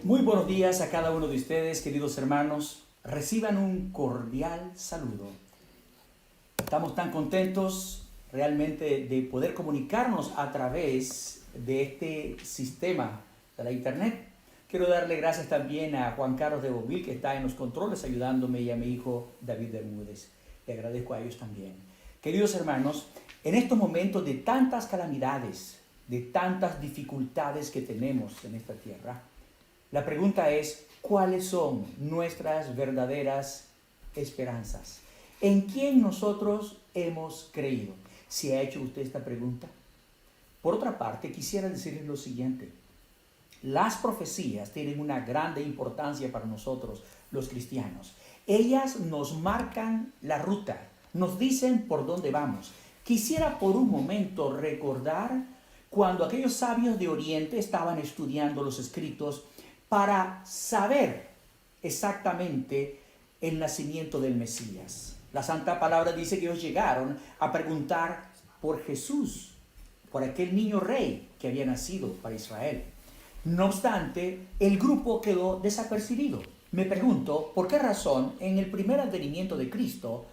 Muy buenos días a cada uno de ustedes, queridos hermanos. Reciban un cordial saludo. Estamos tan contentos realmente de poder comunicarnos a través de este sistema de la internet. Quiero darle gracias también a Juan Carlos de Bovil, que está en los controles ayudándome, y a mi hijo David Bermúdez. Le agradezco a ellos también. Queridos hermanos, en estos momentos de tantas calamidades, de tantas dificultades que tenemos en esta tierra, la pregunta es, ¿cuáles son nuestras verdaderas esperanzas? ¿En quién nosotros hemos creído? ¿Se ha hecho usted esta pregunta? Por otra parte, quisiera decirles lo siguiente. Las profecías tienen una grande importancia para nosotros, los cristianos. Ellas nos marcan la ruta, nos dicen por dónde vamos. Quisiera por un momento recordar cuando aquellos sabios de Oriente estaban estudiando los escritos para saber exactamente el nacimiento del Mesías. La Santa Palabra dice que ellos llegaron a preguntar por Jesús, por aquel niño rey que había nacido para Israel. No obstante, el grupo quedó desapercibido. Me pregunto, ¿por qué razón en el primer advenimiento de Cristo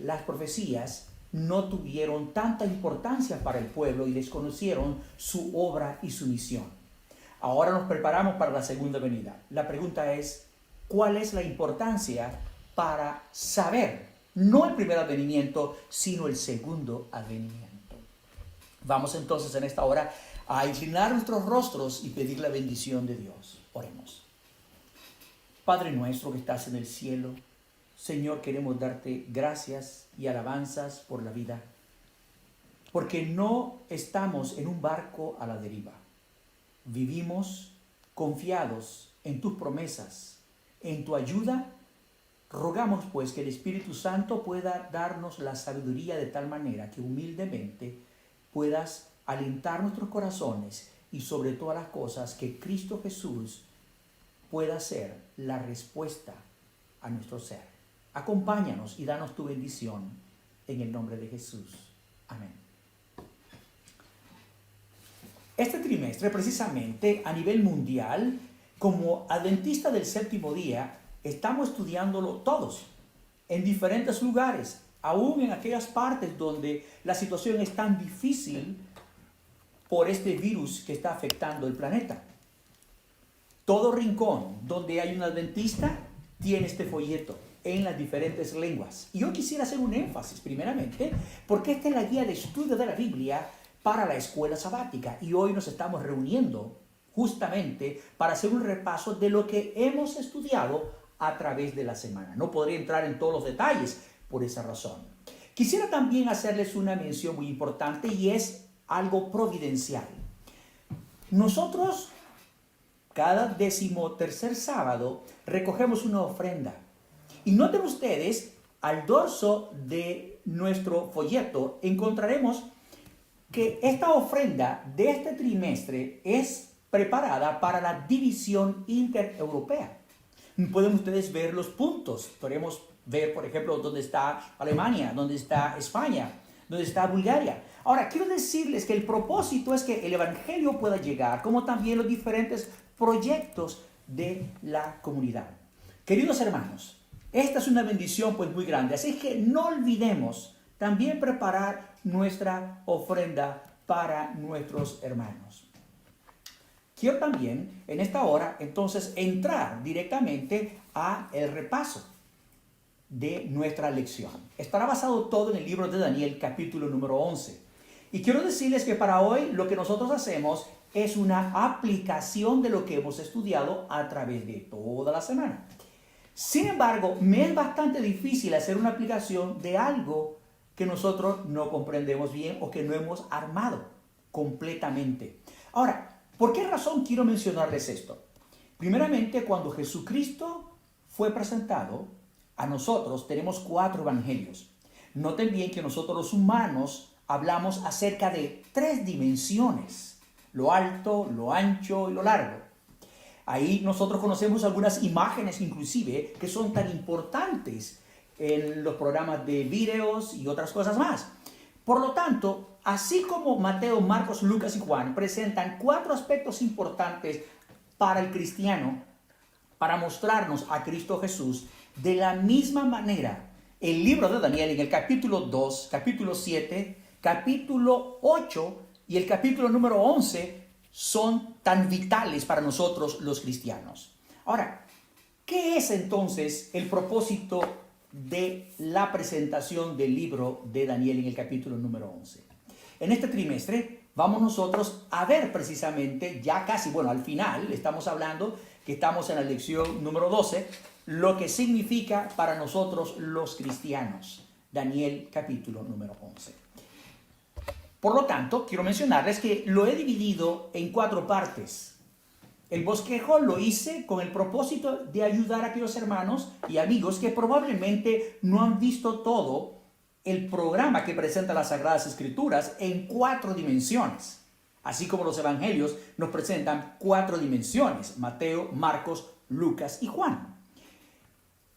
las profecías no tuvieron tanta importancia para el pueblo y desconocieron su obra y su misión? Ahora nos preparamos para la segunda venida. La pregunta es, ¿cuál es la importancia para saber, no el primer advenimiento, sino el segundo advenimiento? Vamos entonces en esta hora a inclinar nuestros rostros y pedir la bendición de Dios. Oremos. Padre nuestro que estás en el cielo, Señor, queremos darte gracias y alabanzas por la vida, porque no estamos en un barco a la deriva. Vivimos confiados en tus promesas, en tu ayuda. Rogamos pues que el Espíritu Santo pueda darnos la sabiduría de tal manera que humildemente puedas alentar nuestros corazones y sobre todas las cosas que Cristo Jesús pueda ser la respuesta a nuestro ser. Acompáñanos y danos tu bendición en el nombre de Jesús. Amén. Este trimestre, precisamente a nivel mundial, como adventistas del séptimo día, estamos estudiándolo todos, en diferentes lugares, aún en aquellas partes donde la situación es tan difícil por este virus que está afectando el planeta. Todo rincón donde hay un adventista tiene este folleto en las diferentes lenguas. Y yo quisiera hacer un énfasis, primeramente, porque esta es la guía de estudio de la Biblia para la escuela sabática, y hoy nos estamos reuniendo justamente para hacer un repaso de lo que hemos estudiado a través de la semana. No podré entrar en todos los detalles por esa razón. Quisiera también hacerles una mención muy importante, y es algo providencial. Nosotros cada 13º sábado recogemos una ofrenda, y noten ustedes, al dorso de nuestro folleto encontraremos que esta ofrenda de este trimestre es preparada para la división intereuropea. Pueden ustedes ver los puntos. Podemos ver, por ejemplo, dónde está Alemania, dónde está España, dónde está Bulgaria. Ahora, quiero decirles que el propósito es que el evangelio pueda llegar, como también los diferentes proyectos de la comunidad. Queridos hermanos, esta es una bendición pues muy grande, así que no olvidemos también preparar nuestra ofrenda para nuestros hermanos. Quiero también en esta hora entonces entrar directamente a el repaso de nuestra lección. Estará basado todo en el libro de Daniel, capítulo número 11. Y quiero decirles que para hoy lo que nosotros hacemos es una aplicación de lo que hemos estudiado a través de toda la semana. Sin embargo, me es bastante difícil hacer una aplicación de algo que nosotros no comprendemos bien o que no hemos armado completamente. Ahora, ¿por qué razón quiero mencionarles esto? Primeramente, cuando Jesucristo fue presentado, a nosotros tenemos 4 evangelios. Noten bien que nosotros los humanos hablamos acerca de 3 dimensiones: lo alto, lo ancho y lo largo. Ahí nosotros conocemos algunas imágenes inclusive que son tan importantes en los programas de videos y otras cosas más. Por lo tanto, así como Mateo, Marcos, Lucas y Juan presentan 4 aspectos importantes para el cristiano para mostrarnos a Cristo Jesús de la misma manera. El libro de Daniel en el capítulo 2, capítulo 7, capítulo 8 y el capítulo número 11 son tan vitales para nosotros los cristianos. Ahora, ¿qué es entonces el propósito de la presentación del libro de Daniel en el capítulo número 11? En este trimestre vamos nosotros a ver precisamente, ya casi, bueno, al final, estamos hablando que estamos en la lección número 12, lo que significa para nosotros los cristianos. Daniel capítulo número 11. Por lo tanto, quiero mencionarles que lo he dividido en 4 partes. El bosquejo lo hice con el propósito de ayudar a aquellos hermanos y amigos que probablemente no han visto todo el programa que presenta las Sagradas Escrituras en 4 dimensiones. Así como los evangelios nos presentan 4 dimensiones: Mateo, Marcos, Lucas y Juan.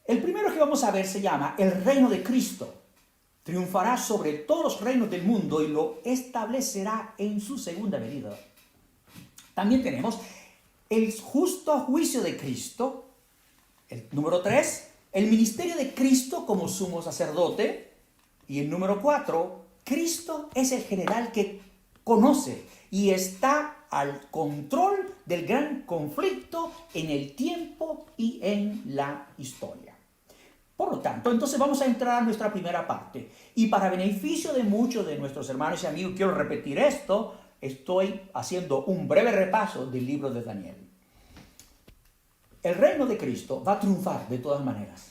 El primero que vamos a ver se llama el reino de Cristo. Triunfará sobre todos los reinos del mundo y lo establecerá en su segunda venida. También tenemos el justo juicio de Cristo. El número 3, el ministerio de Cristo como sumo sacerdote. Y el número 4, Cristo es el general que conoce y está al control del gran conflicto en el tiempo y en la historia. Por lo tanto, entonces vamos a entrar a nuestra primera parte. Y para beneficio de muchos de nuestros hermanos y amigos, quiero repetir esto, estoy haciendo un breve repaso del libro de Daniel. El reino de Cristo va a triunfar de todas maneras.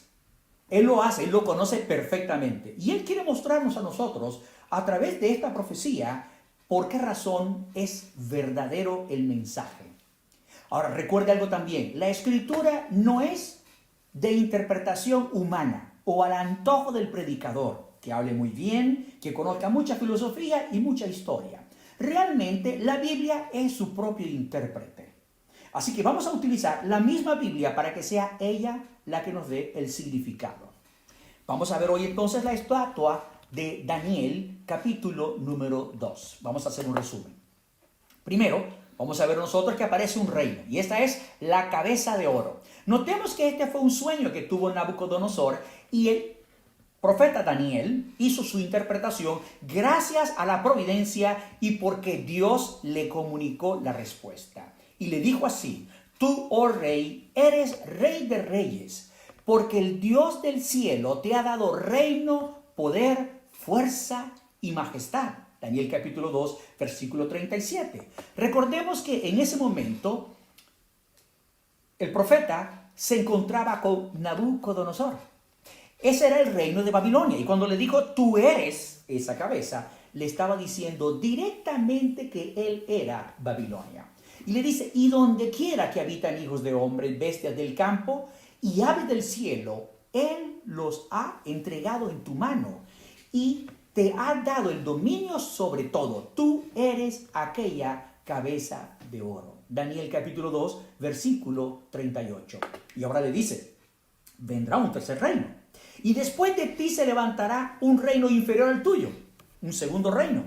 Él lo hace, Él lo conoce perfectamente. Y Él quiere mostrarnos a nosotros, a través de esta profecía, por qué razón es verdadero el mensaje. Ahora, recuerde algo también. La Escritura no es de interpretación humana o al antojo del predicador, que hable muy bien, que conozca mucha filosofía y mucha historia. Realmente, la Biblia es su propio intérprete. Así que vamos a utilizar la misma Biblia para que sea ella la que nos dé el significado. Vamos a ver hoy entonces la estatua de Daniel, capítulo número 2. Vamos a hacer un resumen. Primero, vamos a ver nosotros que aparece un reino, y esta es la cabeza de oro. Notemos que este fue un sueño que tuvo Nabucodonosor, y el profeta Daniel hizo su interpretación gracias a la providencia y porque Dios le comunicó la respuesta. Y le dijo así: tú, oh rey, eres rey de reyes, porque el Dios del cielo te ha dado reino, poder, fuerza y majestad. Daniel capítulo 2, versículo 37. Recordemos que en ese momento el profeta se encontraba con Nabucodonosor. Ese era el reino de Babilonia. Y cuando le dijo, tú eres esa cabeza, le estaba diciendo directamente que él era Babilonia. Y le dice, y donde quiera que habitan hijos de hombres, bestias del campo y aves del cielo, él los ha entregado en tu mano y te ha dado el dominio sobre todo. Tú eres aquella cabeza de oro. Daniel capítulo 2, versículo 38. Y ahora le dice, vendrá un tercer reino. Y después de ti se levantará un reino inferior al tuyo, un segundo reino.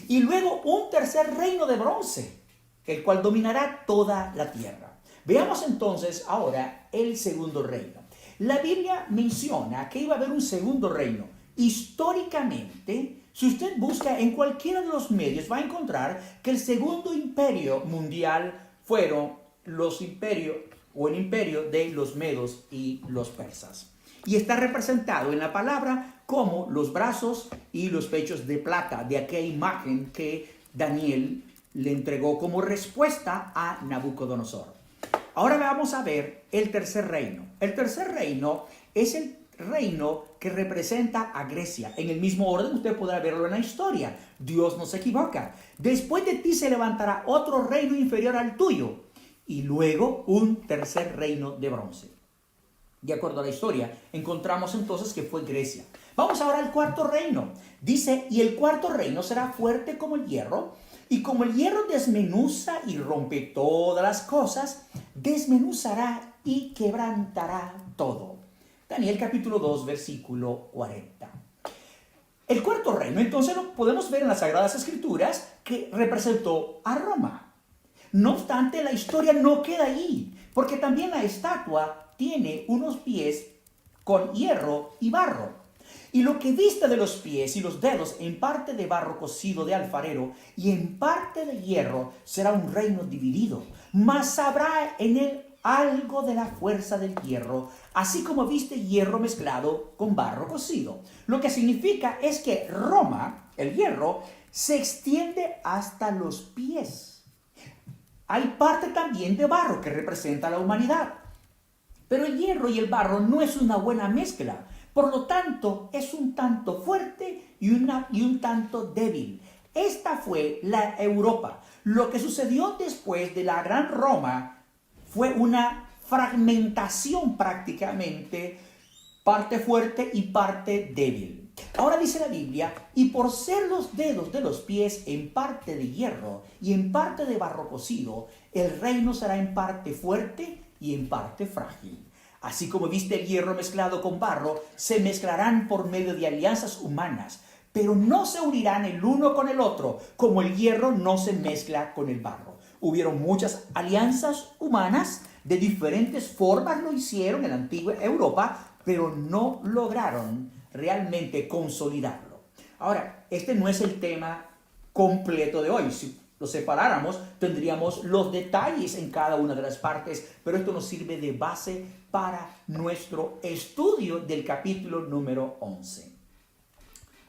Y luego un tercer reino de bronce, el cual dominará toda la tierra. Veamos entonces ahora el segundo reino. La Biblia menciona que iba a haber un segundo reino. Históricamente, si usted busca en cualquiera de los medios, va a encontrar que el segundo imperio mundial fueron los imperios o el imperio de los medos y los persas. Y está representado en la palabra como los brazos y los pechos de plata de aquella imagen que Daniel le entregó como respuesta a Nabucodonosor. Ahora vamos a ver el tercer reino. El tercer reino es el reino que representa a Grecia. En el mismo orden usted podrá verlo en la historia. Dios no se equivoca. Después de ti se levantará otro reino inferior al tuyo y luego un tercer reino de bronce. De acuerdo a la historia, encontramos entonces que fue Grecia. Vamos ahora al cuarto reino. Dice, y el cuarto reino será fuerte como el hierro, y como el hierro desmenuza y rompe todas las cosas, desmenuzará y quebrantará todo. Daniel capítulo 2, versículo 40. El cuarto reino, entonces, lo podemos ver en las Sagradas Escrituras que representó a Roma. No obstante, la historia no queda ahí, porque también la estatua tiene unos pies con hierro y barro. Y lo que viste de los pies y los dedos en parte de barro cocido de alfarero y en parte de hierro será un reino dividido, mas habrá en él algo de la fuerza del hierro, así como viste hierro mezclado con barro cocido. Lo que significa es que Roma, el hierro, se extiende hasta los pies. Hay parte también de barro que representa a la humanidad. Pero el hierro y el barro no es una buena mezcla. Por lo tanto, es un tanto fuerte y un tanto débil. Esta fue la Europa. Lo que sucedió después de la Gran Roma fue una fragmentación prácticamente, parte fuerte y parte débil. Ahora dice la Biblia, y por ser los dedos de los pies en parte de hierro y en parte de barro cocido, el reino será en parte fuerte y en parte frágil. Así como viste el hierro mezclado con barro, se mezclarán por medio de alianzas humanas, pero no se unirán el uno con el otro, como el hierro no se mezcla con el barro. Hubieron muchas alianzas humanas, de diferentes formas lo hicieron en la antigua Europa, pero no lograron realmente consolidarlo. Ahora, este no es el tema completo de hoy. Si lo separáramos, tendríamos los detalles en cada una de las partes, pero esto nos sirve de base para nuestro estudio del capítulo número 11.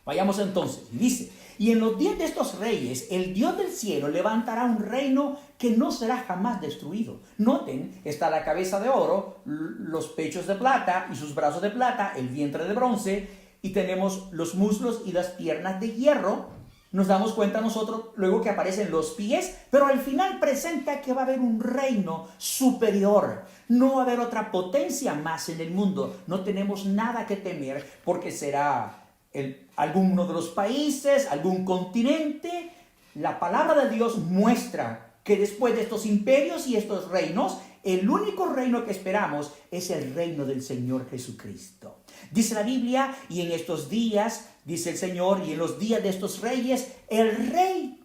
Vayamos entonces, y dice, y en los días de estos reyes, el Dios del cielo levantará un reino que no será jamás destruido. Noten, está la cabeza de oro, los pechos de plata y sus brazos de plata, el vientre de bronce, y tenemos los muslos y las piernas de hierro. Nos damos cuenta nosotros luego que aparecen los pies, pero al final presenta que va a haber un reino superior. No va a haber otra potencia más en el mundo. No tenemos nada que temer porque será alguno de los países, algún continente. La palabra de Dios muestra que después de estos imperios y estos reinos, el único reino que esperamos es el reino del Señor Jesucristo. Dice la Biblia, y en estos días, dice el Señor, y en los días de estos reyes, el rey,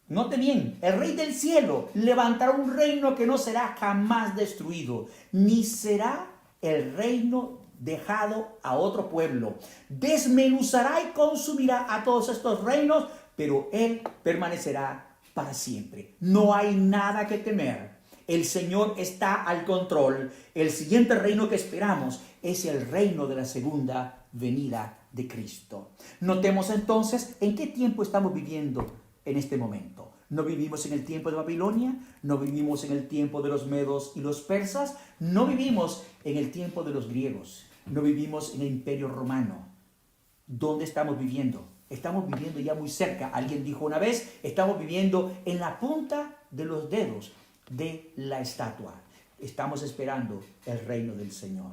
note bien, el rey del cielo levantará un reino que no será jamás destruido, ni será el reino dejado a otro pueblo. Desmenuzará y consumirá a todos estos reinos, pero él permanecerá para siempre. No hay nada que temer. El Señor está al control. El siguiente reino que esperamos es el reino de la segunda venida de Cristo. Notemos entonces en qué tiempo estamos viviendo en este momento. No vivimos en el tiempo de Babilonia, no vivimos en el tiempo de los medos y los persas, no vivimos en el tiempo de los griegos, no vivimos en el imperio romano. ¿Dónde estamos viviendo? Estamos viviendo ya muy cerca. Alguien dijo una vez, estamos viviendo en la punta de los dedos de la estatua. Estamos esperando el reino del Señor.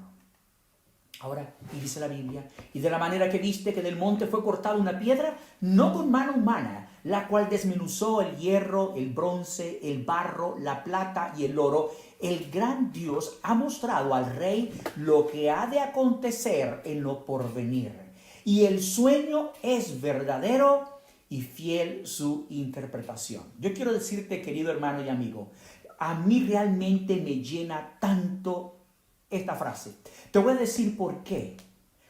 Ahora, y dice la Biblia, y de la manera que viste que del monte fue cortada una piedra, no con mano humana, la cual desmenuzó el hierro, el bronce, el barro, la plata y el oro, el gran Dios ha mostrado al rey lo que ha de acontecer en lo porvenir. Y el sueño es verdadero y fiel su interpretación. Yo quiero decirte, querido hermano y amigo, a mí realmente me llena tanto esta frase. Te voy a decir por qué.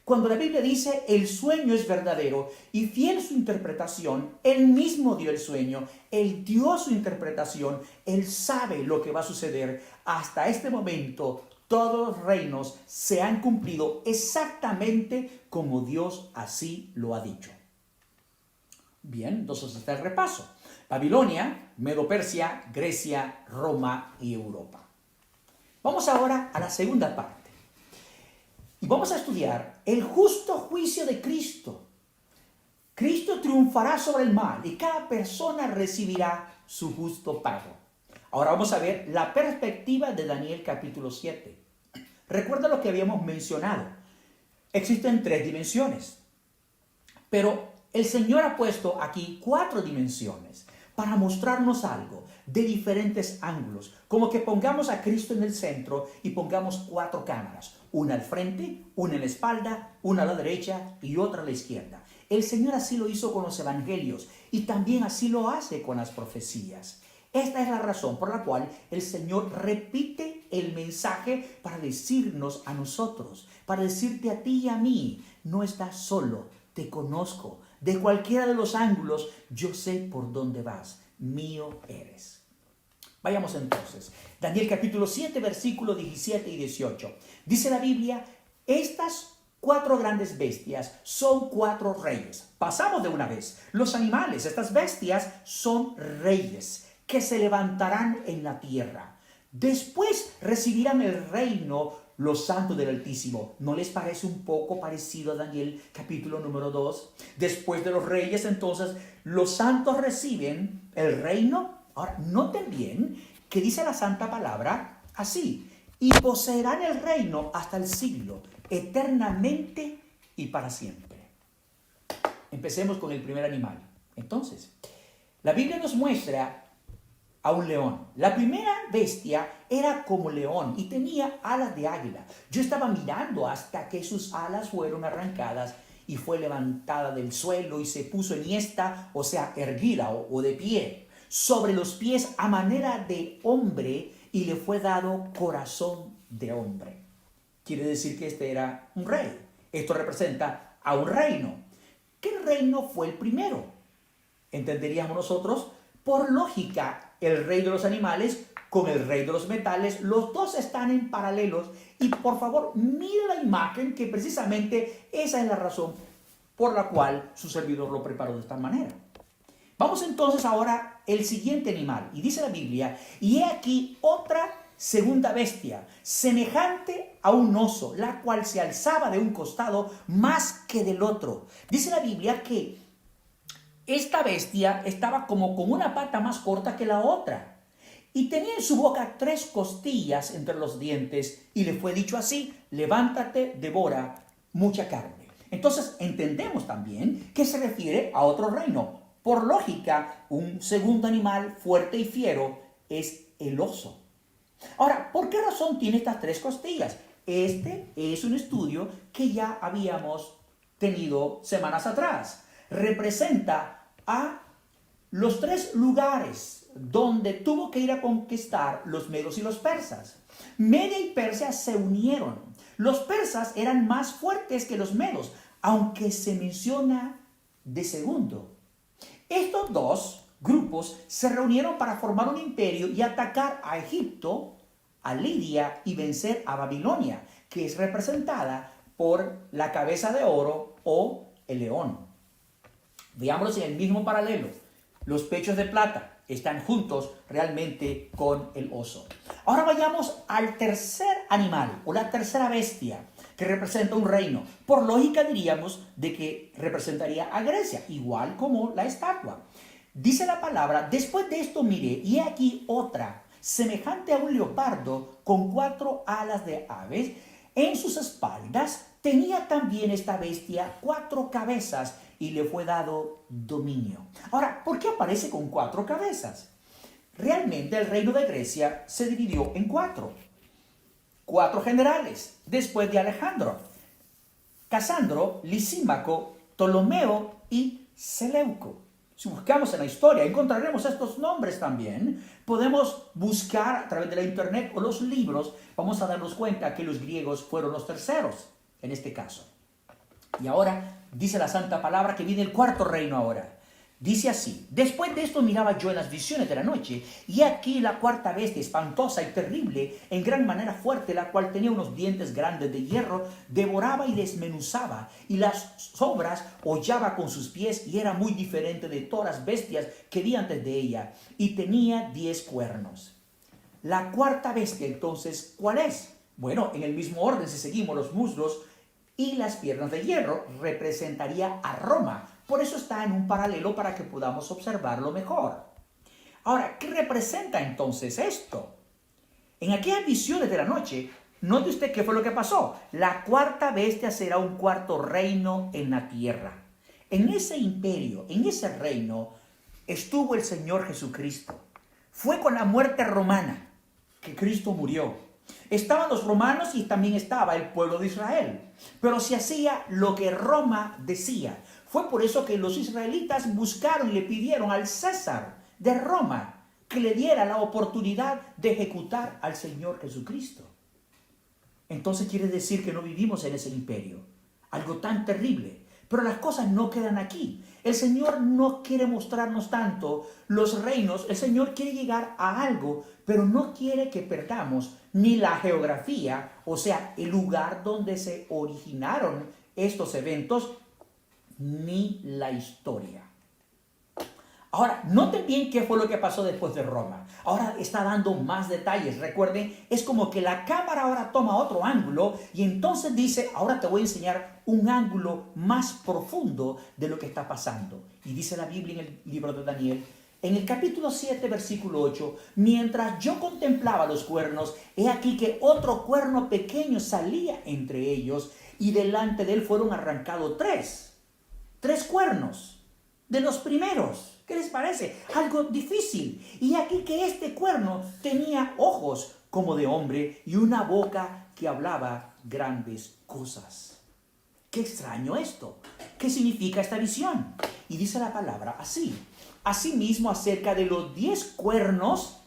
Cuando la Biblia dice el sueño es verdadero y fiel su interpretación, Él mismo dio el sueño, Él dio su interpretación, Él sabe lo que va a suceder. Hasta este momento, todos los reinos se han cumplido exactamente como Dios así lo ha dicho. Bien, entonces está el repaso. Babilonia, Medo-Persia, Grecia, Roma y Europa. Vamos ahora a la segunda parte. Y vamos a estudiar el justo juicio de Cristo. Cristo triunfará sobre el mal y cada persona recibirá su justo pago. Ahora vamos a ver la perspectiva de Daniel capítulo 7. Recuerda lo que habíamos mencionado. Existen 3 dimensiones, pero el Señor ha puesto aquí 4 dimensiones para mostrarnos algo de diferentes ángulos, como que pongamos a Cristo en el centro y pongamos 4 cámaras, una al frente, una en la espalda, una a la derecha y otra a la izquierda. El Señor así lo hizo con los evangelios y también así lo hace con las profecías. Esta es la razón por la cual el Señor repite el mensaje para decirnos a nosotros, para decirte a ti y a mí, no estás solo, te conozco. De cualquiera de los ángulos, yo sé por dónde vas, mío eres. Vayamos entonces. Daniel capítulo 7, versículos 17 y 18. Dice la Biblia, estas 4 grandes bestias son 4 reyes. Pasamos de una vez. Los animales, estas bestias, son reyes que se levantarán en la tierra. Después recibirán el reino los santos del Altísimo. ¿No les parece un poco parecido a Daniel capítulo número 2? Después de los reyes, entonces, los santos reciben el reino. Ahora, noten bien que dice la santa palabra así: y poseerán el reino hasta el siglo, eternamente y para siempre. Empecemos con el primer animal. Entonces, la Biblia nos muestra a un león. La primera bestia era como león y tenía alas de águila. Yo estaba mirando hasta que sus alas fueron arrancadas y fue levantada del suelo y se puso enhiesta, o sea, erguida o de pie, sobre los pies a manera de hombre, y le fue dado corazón de hombre. Quiere decir que este era un rey. Esto representa a un reino. ¿Qué reino fue el primero? Entenderíamos nosotros, por lógica, el rey de los animales con el rey de los metales, los dos están en paralelos. Y por favor, mire la imagen, que precisamente esa es la razón por la cual su servidor lo preparó de esta manera. Vamos entonces ahora al siguiente animal. Y dice la Biblia, y he aquí otra segunda bestia, semejante a un oso, la cual se alzaba de un costado más que del otro. Dice la Biblia que esta bestia estaba como con una pata más corta que la otra, y tenía en su boca 3 costillas entre los dientes, y le fue dicho así: levántate, devora mucha carne. Entonces entendemos también que se refiere a otro reino. Por lógica, un segundo animal fuerte y fiero es el oso. Ahora, ¿por qué razón tiene estas 3 costillas? Este es un estudio que ya habíamos tenido semanas atrás. Representa a los 3 lugares donde tuvo que ir a conquistar los medos y los persas. Media y Persia se unieron. Los persas eran más fuertes que los medos, aunque se menciona de segundo. Estos 2 grupos se reunieron para formar un imperio y atacar a Egipto, a Lidia y vencer a Babilonia, que es representada por la cabeza de oro o el león. Veámoslos en el mismo paralelo. Los pechos de plata están juntos realmente con el oso. Ahora vayamos al tercer animal o la tercera bestia, que representa un reino. Por lógica diríamos de que representaría a Grecia, igual como la estatua. Dice la palabra: después de esto miré, y he aquí otra, semejante a un leopardo, con 4 alas de aves. En sus espaldas tenía también esta bestia 4 cabezas, y le fue dado dominio. Ahora, ¿por qué aparece con 4 cabezas? Realmente el reino de Grecia se dividió en 4. 4 generales, después de Alejandro: Casandro, Lisímaco, Ptolomeo y Seleuco. Si buscamos en la historia, encontraremos estos nombres también. Podemos buscar a través de la internet o los libros. Vamos a darnos cuenta que los griegos fueron los terceros en este caso. Y ahora dice la santa palabra que viene el 4º reino ahora. Dice así: después de esto miraba yo en las visiones de la noche, y aquí la 4ª bestia, espantosa y terrible, en gran manera fuerte, la cual tenía unos dientes grandes de hierro, devoraba y desmenuzaba, y las sobras hollaba con sus pies, y era muy diferente de todas las bestias que vi antes de ella, y tenía 10 cuernos. La 4ª bestia, entonces, ¿cuál es? Bueno, en el mismo orden, si seguimos, los muslos y las piernas de hierro representaría a Roma. Por eso está en un paralelo para que podamos observarlo mejor. Ahora, ¿qué representa entonces esto? En aquellas visiones de la noche, note usted qué fue lo que pasó. La 4ª bestia será un 4º reino en la tierra. En ese imperio, en ese reino, estuvo el Señor Jesucristo. Fue con la muerte romana que Cristo murió. Estaban los romanos y también estaba el pueblo de Israel. Pero se hacía lo que Roma decía. Fue por eso que los israelitas buscaron y le pidieron al César de Roma que le diera la oportunidad de ejecutar al Señor Jesucristo. Entonces quiere decir que no vivimos en ese imperio. Algo tan terrible. Pero las cosas no quedan aquí. El Señor no quiere mostrarnos tanto los reinos. El Señor quiere llegar a algo, pero no quiere que perdamos ni la geografía, o sea, el lugar donde se originaron estos eventos, ni la historia. Ahora, noten bien qué fue lo que pasó después de Roma. Ahora está dando más detalles. Recuerden, es como que la cámara ahora toma otro ángulo y entonces dice, ahora te voy a enseñar un ángulo más profundo de lo que está pasando. Y dice la Biblia en el libro de Daniel, en el capítulo 7, versículo 8, mientras yo contemplaba los cuernos, he aquí que otro cuerno pequeño salía entre ellos y delante de él fueron arrancados tres cuernos de los primeros. ¿Qué les parece? Algo difícil. Y aquí que este cuerno tenía ojos como de hombre y una boca que hablaba grandes cosas. Qué extraño esto. ¿Qué significa esta visión? Y dice la palabra así. Asimismo acerca de los 10 cuernos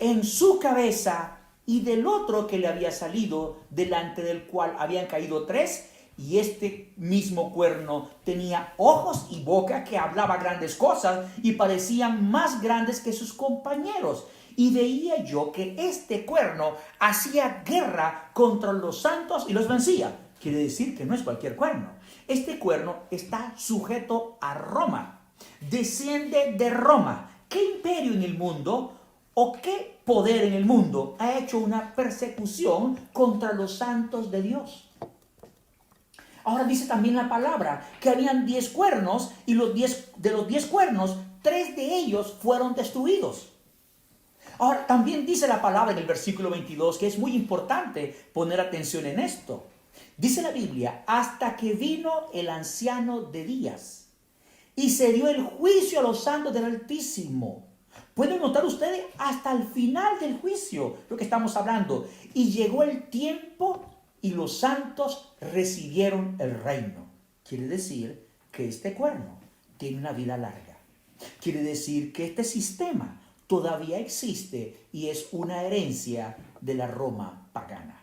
en su cabeza y del otro que le había salido, delante del cual habían caído 3. Y este mismo cuerno tenía ojos y boca que hablaba grandes cosas y parecían más grandes que sus compañeros. Y veía yo que este cuerno hacía guerra contra los santos y los vencía. Quiere decir que no es cualquier cuerno. Este cuerno está sujeto a Roma. Desciende de Roma. ¿Qué imperio en el mundo o qué poder en el mundo ha hecho una persecución contra los santos de Dios? Ahora dice también la palabra que habían 10 cuernos y de los 10 cuernos, 3 de ellos fueron destruidos. Ahora también dice la palabra en el versículo 22 que es muy importante poner atención en esto. Dice la Biblia, hasta que vino el anciano de días y se dio el juicio a los santos del Altísimo. Pueden notar ustedes hasta el final del juicio lo que estamos hablando. Y llegó el tiempo y los santos recibieron el reino. Quiere decir que este cuerno tiene una vida larga. Quiere decir que este sistema todavía existe y es una herencia de la Roma pagana.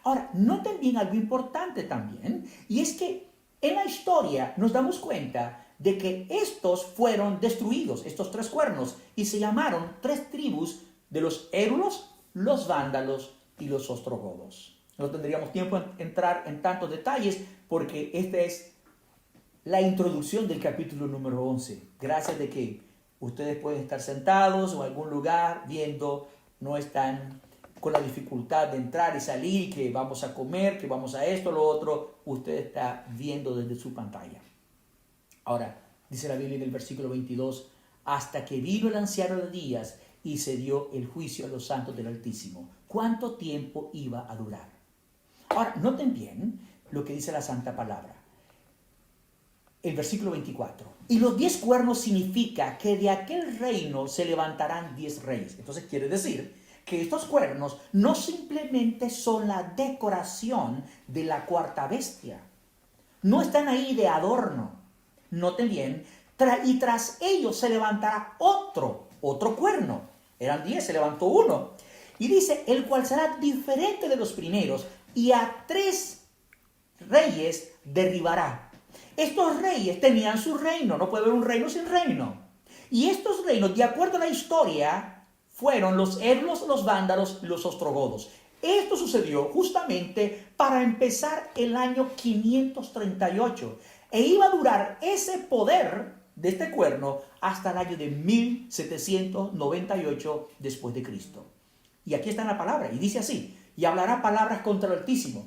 Ahora, noten bien algo importante también, y es que en la historia nos damos cuenta de que estos fueron destruidos, estos 3 cuernos, y se llamaron 3 tribus de los érulos, los vándalos y los ostrogodos. No tendríamos tiempo en entrar en tantos detalles porque esta es la introducción del capítulo número 11. Gracias de que ustedes pueden estar sentados en algún lugar viendo, no están con la dificultad de entrar y salir, que vamos a comer, que vamos a esto, lo otro. Usted está viendo desde su pantalla. Ahora, dice la Biblia en el versículo 22, hasta que vino el anciano de días y se dio el juicio a los santos del Altísimo. ¿Cuánto tiempo iba a durar? Ahora, noten bien lo que dice la Santa Palabra. El versículo 24. Y los 10 cuernos significa que de aquel reino se levantarán 10 reyes. Entonces quiere decir que estos cuernos no simplemente son la decoración de la cuarta bestia. No están ahí de adorno. Noten bien. Y tras ellos se levantará otro cuerno. Eran 10, se levantó uno. Y dice, el cual será diferente de los primeros, y a 3 reyes derribará. Estos reyes tenían su reino, no puede haber un reino sin reino. Y estos reinos, de acuerdo a la historia, fueron los érulos, los vándalos y los ostrogodos. Esto sucedió justamente para empezar el año 538. E iba a durar ese poder de este cuerno hasta el año de 1798 después de Cristo. Y aquí está la palabra, y dice así, y hablará palabras contra el Altísimo,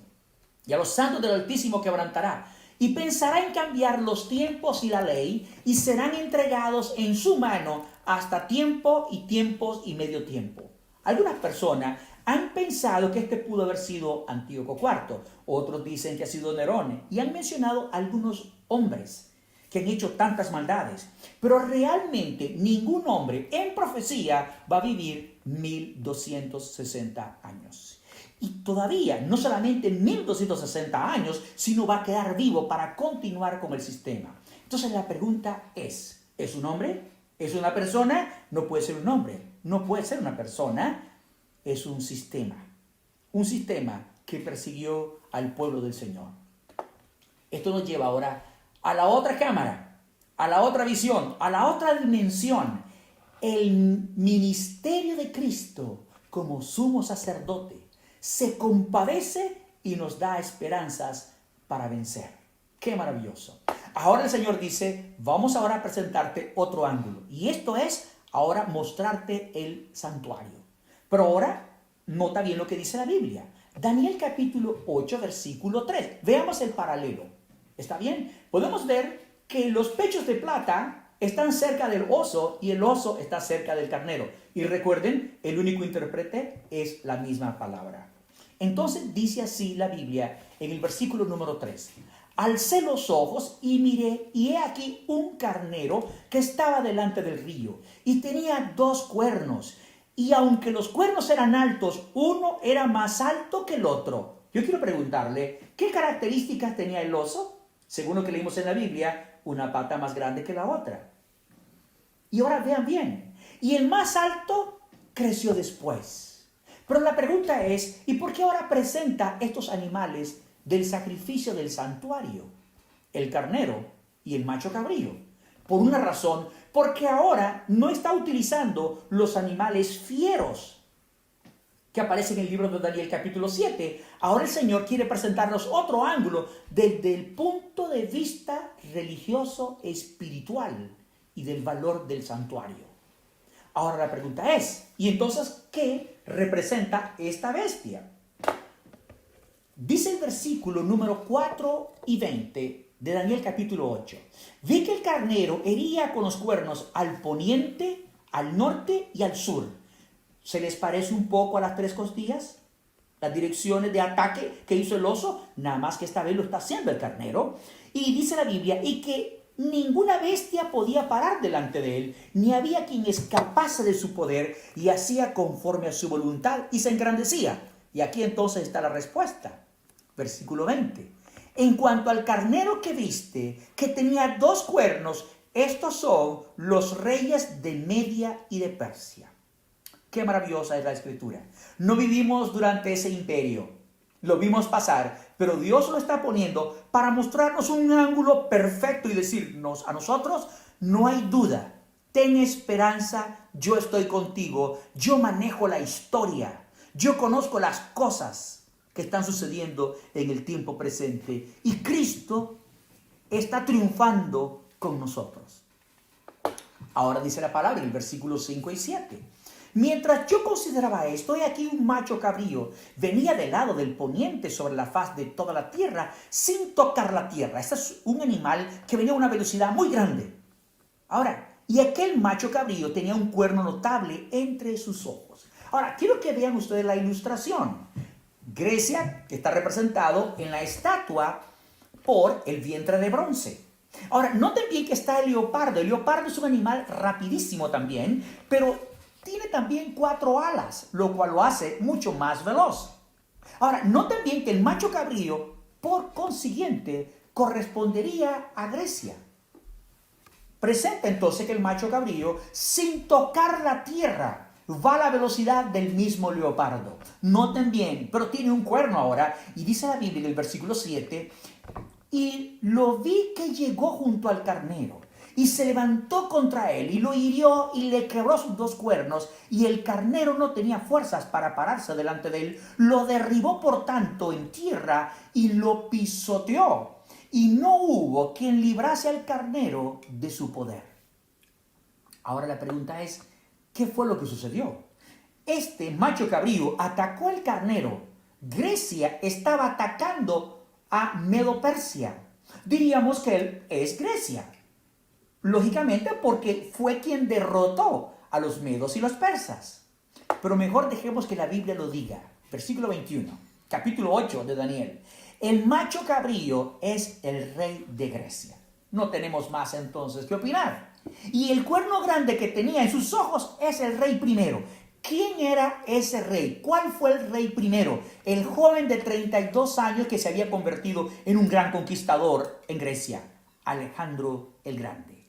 y a los santos del Altísimo quebrantará, y pensará en cambiar los tiempos y la ley, y serán entregados en su mano hasta tiempo y tiempos y medio tiempo. Algunas personas han pensado que este pudo haber sido Antíoco IV, otros dicen que ha sido Nerón, y han mencionado algunos hombres que han hecho tantas maldades, pero realmente ningún hombre en profecía va a vivir 1260 años. Y todavía, no solamente 1260 años, sino va a quedar vivo para continuar con el sistema. Entonces la pregunta ¿es un hombre? ¿Es una persona? No puede ser un hombre. No puede ser una persona. Es un sistema. Un sistema que persiguió al pueblo del Señor. Esto nos lleva ahora a la otra cámara, a la otra visión, a la otra dimensión. El ministerio de Cristo como sumo sacerdote se compadece y nos da esperanzas para vencer. ¡Qué maravilloso! Ahora el Señor dice, vamos ahora a presentarte otro ángulo. Y esto es ahora mostrarte el santuario. Pero ahora, nota bien lo que dice la Biblia. Daniel capítulo 8, versículo 3. Veamos el paralelo. ¿Está bien? Podemos ver que los pechos de plata están cerca del oso y el oso está cerca del carnero. Y recuerden, el único intérprete es la misma palabra. Entonces dice así la Biblia en el versículo número 3. Alcé los ojos y miré, y he aquí un carnero que estaba delante del río, y tenía 2 cuernos, y aunque los cuernos eran altos, uno era más alto que el otro. Yo quiero preguntarle, ¿qué características tenía el oso? Según lo que leímos en la Biblia, una pata más grande que la otra. Y ahora vean bien, y el más alto creció después. Pero la pregunta es, ¿y por qué ahora presenta estos animales del sacrificio del santuario? El carnero y el macho cabrío. Por una razón, porque ahora no está utilizando los animales fieros que aparecen en el libro de Daniel capítulo 7. Ahora el Señor quiere presentarnos otro ángulo desde el punto de vista religioso, espiritual y del valor del santuario. Ahora la pregunta es, ¿y entonces qué representa esta bestia? Dice el versículo número 4 y 20 de Daniel capítulo 8. Vi que el carnero hería con los cuernos al poniente, al norte y al sur. ¿Se les parece un poco a las 3 costillas? Las direcciones de ataque que hizo el oso, nada más que esta vez lo está haciendo el carnero. Y dice la Biblia, y que ninguna bestia podía parar delante de él, ni había quien escapase de su poder, y hacía conforme a su voluntad y se engrandecía. Y aquí entonces está la respuesta. Versículo 20. En cuanto al carnero que viste, que tenía 2 cuernos, estos son los reyes de Media y de Persia. Qué maravillosa es la escritura. No vivimos durante ese imperio, lo vimos pasar, pero Dios lo está poniendo para mostrarnos un ángulo perfecto y decirnos a nosotros, no hay duda, ten esperanza, yo estoy contigo, yo manejo la historia, yo conozco las cosas que están sucediendo en el tiempo presente y Cristo está triunfando con nosotros. Ahora dice la palabra en el versículo 5 y 7. Mientras yo consideraba esto, he aquí un macho cabrío venía del lado del poniente sobre la faz de toda la tierra sin tocar la tierra. Este es un animal que venía a una velocidad muy grande. Ahora, y aquel macho cabrío tenía un cuerno notable entre sus ojos. Ahora, quiero que vean ustedes la ilustración. Grecia está representado en la estatua por el vientre de bronce. Ahora, noten bien que está el leopardo. El leopardo es un animal rapidísimo también, pero tiene también 4 alas, lo cual lo hace mucho más veloz. Ahora, noten bien que el macho cabrío, por consiguiente, correspondería a Grecia. Presenta entonces que el macho cabrío, sin tocar la tierra, va a la velocidad del mismo leopardo. Noten bien, pero tiene un cuerno ahora, y dice la Biblia en el versículo 7, y lo vi que llegó junto al carnero, y se levantó contra él, y lo hirió, y le quebró sus 2 cuernos, y el carnero no tenía fuerzas para pararse delante de él, lo derribó por tanto en tierra, y lo pisoteó, y no hubo quien librase al carnero de su poder. Ahora la pregunta es, ¿qué fue lo que sucedió? Este macho cabrío atacó al carnero. Grecia estaba atacando a Medo-Persia. Diríamos que él es Grecia. Lógicamente porque fue quien derrotó a los medos y los persas. Pero mejor dejemos que la Biblia lo diga. Versículo 21, capítulo 8 de Daniel. El macho cabrío es el rey de Grecia. No tenemos más entonces que opinar. Y el cuerno grande que tenía en sus ojos es el rey primero. ¿Quién era ese rey? ¿Cuál fue el rey primero? El joven de 32 años que se había convertido en un gran conquistador en Grecia, Alejandro el Grande.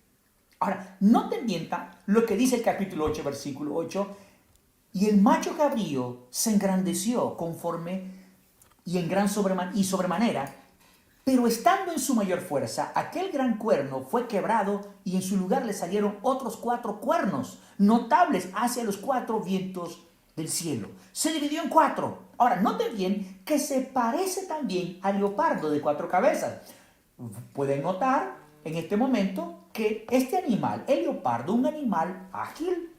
Ahora, noten bien lo que dice el capítulo 8, versículo 8. Y el macho cabrío se engrandeció conforme y en gran sobremanera, pero estando en su mayor fuerza, aquel gran cuerno fue quebrado y en su lugar le salieron otros 4 cuernos, notables hacia los 4 vientos del cielo. Se dividió en 4. Ahora, noten bien que se parece también al leopardo de 4 cabezas. Pueden notar en este momento que este animal, el leopardo, un animal ágil,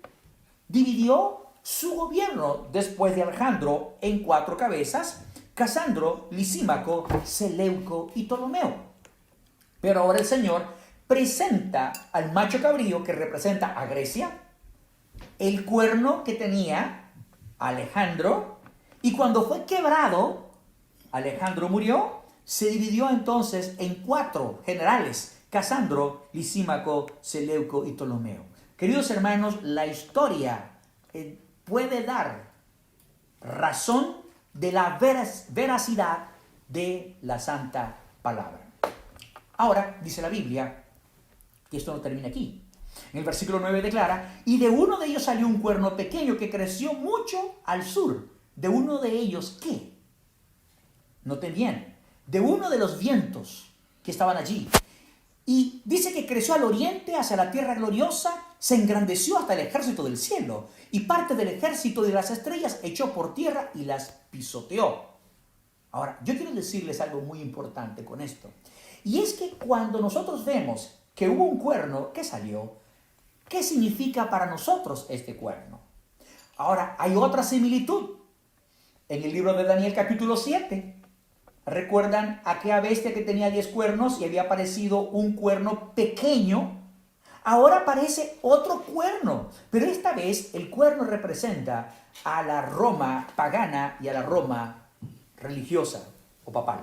dividió su gobierno después de Alejandro en 4 cabezas: Casandro, Lisímaco, Seleuco y Ptolomeo. Pero ahora el Señor presenta al macho cabrío, que representa a Grecia, el cuerno que tenía Alejandro, y cuando fue quebrado, Alejandro murió. Se dividió entonces en 4 generales: Casandro, Lisímaco, Seleuco y Ptolomeo. Queridos hermanos, la historia puede dar razón de la veracidad de la Santa Palabra. Ahora, dice la Biblia, y esto no termina aquí. En el versículo 9 declara: y de uno de ellos salió un cuerno pequeño que creció mucho al sur. ¿De uno de ellos qué? Noten bien, de uno de los vientos que estaban allí. Y dice que creció al oriente, hacia la tierra gloriosa, se engrandeció hasta el ejército del cielo, y parte del ejército de las estrellas echó por tierra y las pisoteó. Ahora, yo quiero decirles algo muy importante con esto. Y es que cuando nosotros vemos que hubo un cuerno que salió, ¿qué significa para nosotros este cuerno? Ahora, hay otra similitud. En el libro de Daniel capítulo 7, ¿recuerdan aquella bestia que tenía 10 cuernos y había aparecido un cuerno pequeño? Ahora aparece otro cuerno, pero esta vez el cuerno representa a la Roma pagana y a la Roma religiosa o papal.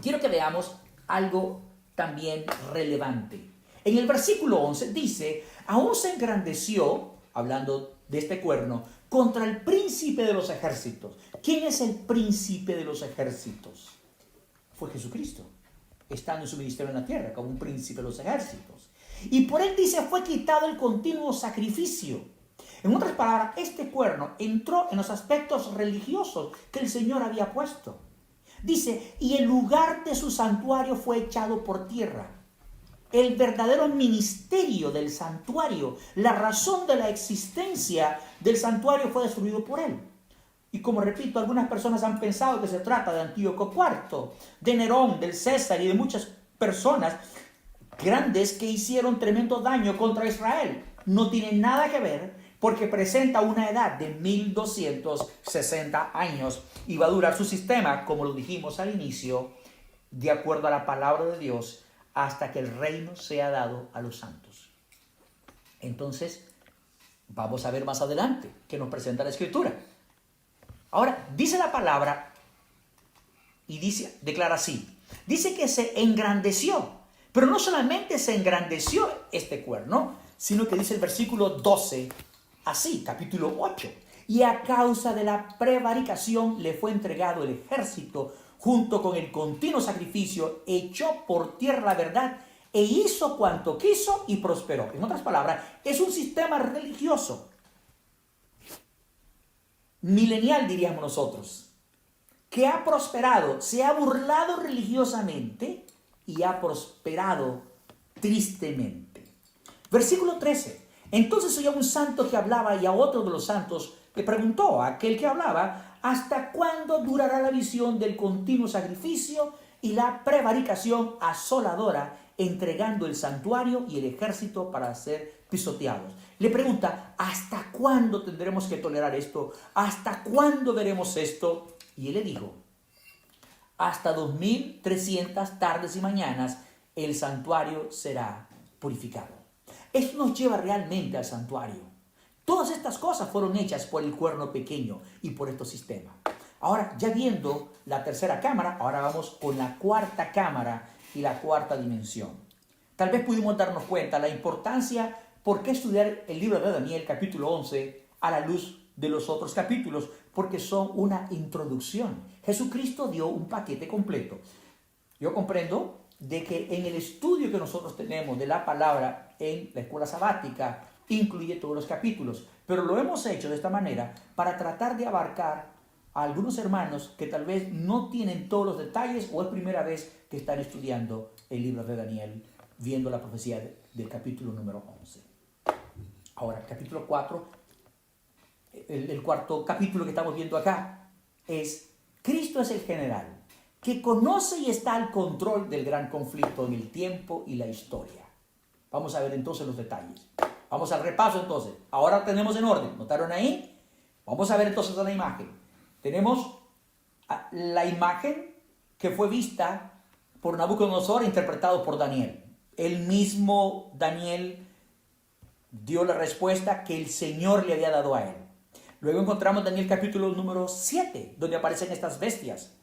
Quiero que veamos algo también relevante. En el versículo 11 dice: aún se engrandeció, hablando de este cuerno, contra el príncipe de los ejércitos. ¿Quién es el príncipe de los ejércitos? Fue Jesucristo, estando en su ministerio en la tierra como un príncipe de los ejércitos. Y por él dice: fue quitado el continuo sacrificio. En otras palabras, este cuerno entró en los aspectos religiosos que el Señor había puesto. Dice: y el lugar de su santuario fue echado por tierra. El verdadero ministerio del santuario, la razón de la existencia del santuario, fue destruido por él. Y como repito, algunas personas han pensado que se trata de Antíoco IV, de Nerón, del César y de muchas personas grandes que hicieron tremendo daño contra Israel. No tiene nada que ver, porque presenta una edad de 1260 años y va a durar su sistema, como lo dijimos al inicio, de acuerdo a la palabra de Dios, hasta que el reino sea dado a los santos. Entonces, vamos a ver más adelante que nos presenta la Escritura. Ahora, dice la palabra y declara así. Dice que se engrandeció, pero no solamente se engrandeció este cuerno, sino que dice el versículo 12, así, capítulo 8. Y a causa de la prevaricación le fue entregado el ejército, junto con el continuo sacrificio, echó por tierra la verdad e hizo cuanto quiso y prosperó. En otras palabras, es un sistema religioso, milenial diríamos nosotros, que ha prosperado, se ha burlado religiosamente y ha prosperado tristemente. Versículo 13. Entonces oyó a un santo que hablaba y a otro de los santos le preguntó a aquel que hablaba: ¿hasta cuándo durará la visión del continuo sacrificio y la prevaricación asoladora, entregando el santuario y el ejército para ser pisoteados? Le pregunta: ¿hasta cuándo tendremos que tolerar esto? ¿Hasta cuándo veremos esto? Y él le dijo: hasta 2300 tardes y mañanas el santuario será purificado. Esto nos lleva realmente al santuario. Todas estas cosas fueron hechas por el cuerno pequeño y por estos sistemas. Ahora, ya viendo la tercera cámara, ahora vamos con la cuarta cámara y la cuarta dimensión. Tal vez pudimos darnos cuenta la importancia por qué estudiar el libro de Daniel, capítulo 11, a la luz de los otros capítulos, porque son una introducción. Jesucristo dio un paquete completo. Yo comprendo de que en el estudio que nosotros tenemos de la palabra en la escuela sabática incluye todos los capítulos, pero lo hemos hecho de esta manera para tratar de abarcar a algunos hermanos que tal vez no tienen todos los detalles o es primera vez que están estudiando el libro de Daniel, viendo la profecía del capítulo número 11. Ahora, capítulo 4, el cuarto capítulo que estamos viendo acá es: Cristo es el general que conoce y está al control del gran conflicto en el tiempo y la historia. Vamos a ver entonces los detalles. Vamos al repaso entonces. Ahora tenemos en orden. ¿Notaron ahí? Vamos a ver entonces la imagen. Tenemos la imagen que fue vista por Nabucodonosor, interpretado por Daniel. El mismo Daniel dio la respuesta que el Señor le había dado a él. Luego encontramos Daniel capítulo número 7, donde aparecen estas bestias.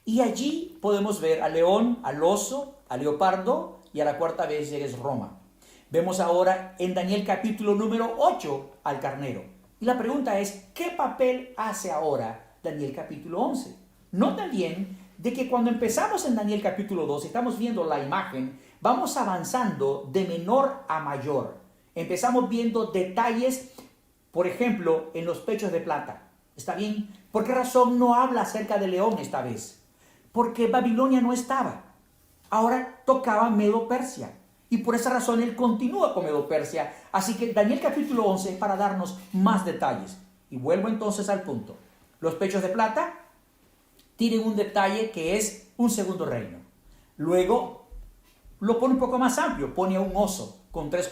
Y allí podemos ver al león, al oso, al leopardo y a la cuarta bestia, que es Roma. Vemos ahora en Daniel capítulo número 8 al carnero. Y la pregunta es: ¿qué papel hace ahora Daniel capítulo 11? Noten bien de que cuando empezamos en Daniel capítulo 2, estamos viendo la imagen, vamos avanzando de menor a mayor. Empezamos viendo detalles, por ejemplo, en los pechos de plata. ¿Está bien? ¿Por qué razón no habla acerca de león esta vez? Porque Babilonia no estaba. Ahora tocaba Medo-Persia. Y por esa razón él continúa con Medo-Persia. Así que Daniel capítulo 11 es para darnos más detalles. Y vuelvo entonces al punto. Los pechos de plata tienen un detalle que es un segundo reino. Luego lo pone un poco más amplio. Pone a un oso con 3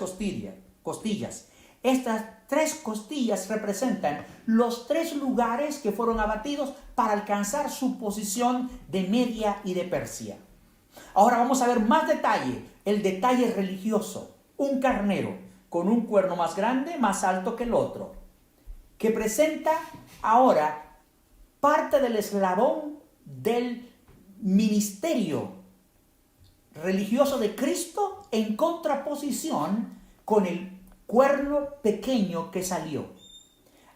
costillas. Estas 3 costillas representan los 3 lugares que fueron abatidos para alcanzar su posición de Media y de Persia. Ahora vamos a ver más detalle, el detalle religioso. Un carnero con un cuerno más grande, más alto que el otro, que presenta ahora parte del eslabón del ministerio religioso de Cristo en contraposición con el cuerno pequeño que salió.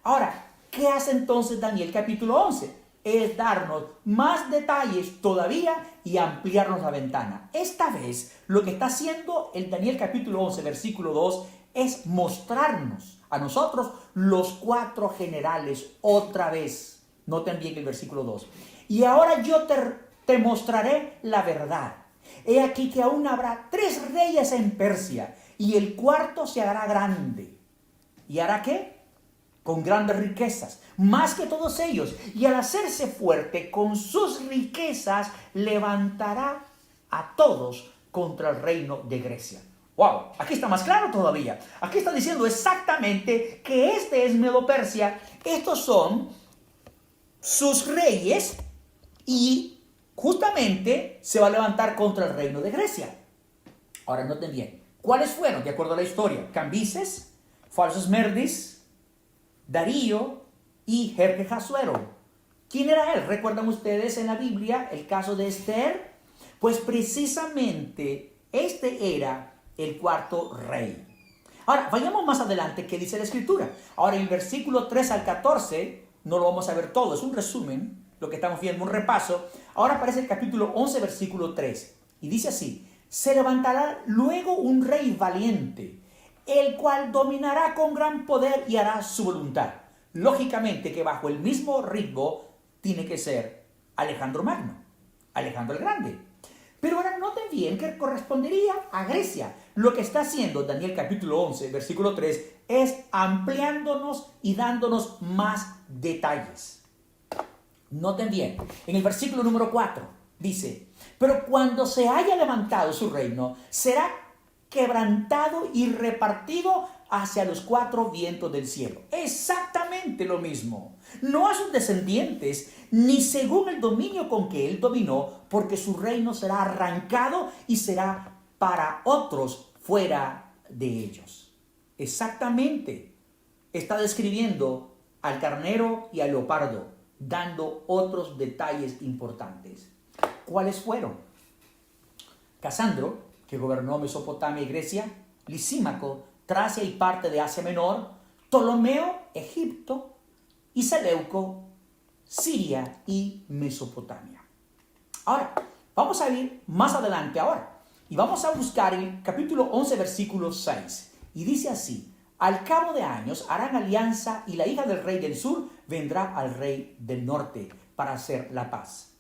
Ahora, ¿qué hace entonces Daniel capítulo 11? Es darnos más detalles todavía y ampliarnos la ventana. Esta vez lo que está haciendo el Daniel capítulo 11 versículo 2 es mostrarnos a nosotros los 4 generales otra vez. Noten bien el versículo 2. Y ahora yo te mostraré la verdad. He aquí que aún habrá 3 reyes en Persia, y el cuarto se hará grande. ¿Y hará qué? Con grandes riquezas, más que todos ellos. Y al hacerse fuerte con sus riquezas, levantará a todos contra el reino de Grecia. ¡Wow! Aquí está más claro todavía. Aquí está diciendo exactamente que este es Medo-Persia. Estos son sus reyes y justamente se va a levantar contra el reino de Grecia. Ahora noten bien. ¿Cuáles fueron, de acuerdo a la historia? Cambises, Falsos Merdis, Darío y Jerjes Asuero. ¿Quién era él? ¿Recuerdan ustedes en la Biblia el caso de Esther? Pues precisamente este era el 4 rey. Ahora, vayamos más adelante, ¿qué dice la Escritura? Ahora, en el versículo 3 al 14, no lo vamos a ver todo, es un resumen, lo que estamos viendo, un repaso. Ahora aparece el capítulo 11, versículo 3, y dice así: se levantará luego un rey valiente, el cual dominará con gran poder y hará su voluntad. Lógicamente que bajo el mismo ritmo tiene que ser Alejandro Magno, Alejandro el Grande. Pero ahora noten bien que correspondería a Grecia. Lo que está haciendo Daniel capítulo 11, versículo 3, es ampliándonos y dándonos más detalles. Noten bien, en el versículo número 4 dice: pero cuando se haya levantado su reino, será quebrantado y repartido hacia los 4 vientos del cielo. Exactamente lo mismo. No a sus descendientes, ni según el dominio con que él dominó, porque su reino será arrancado y será para otros fuera de ellos. Exactamente. Está describiendo al carnero y al leopardo, dando otros detalles importantes. ¿Cuáles fueron? Casandro, que gobernó Mesopotamia y Grecia; Lisímaco, Tracia y parte de Asia Menor; Ptolomeo, Egipto; y Seleuco, Siria y Mesopotamia. Ahora, vamos a ir más adelante ahora. Y vamos a buscar el capítulo 11, versículo 6. Y dice así: al cabo de años harán alianza y la hija del rey del sur vendrá al rey del norte para hacer la paz.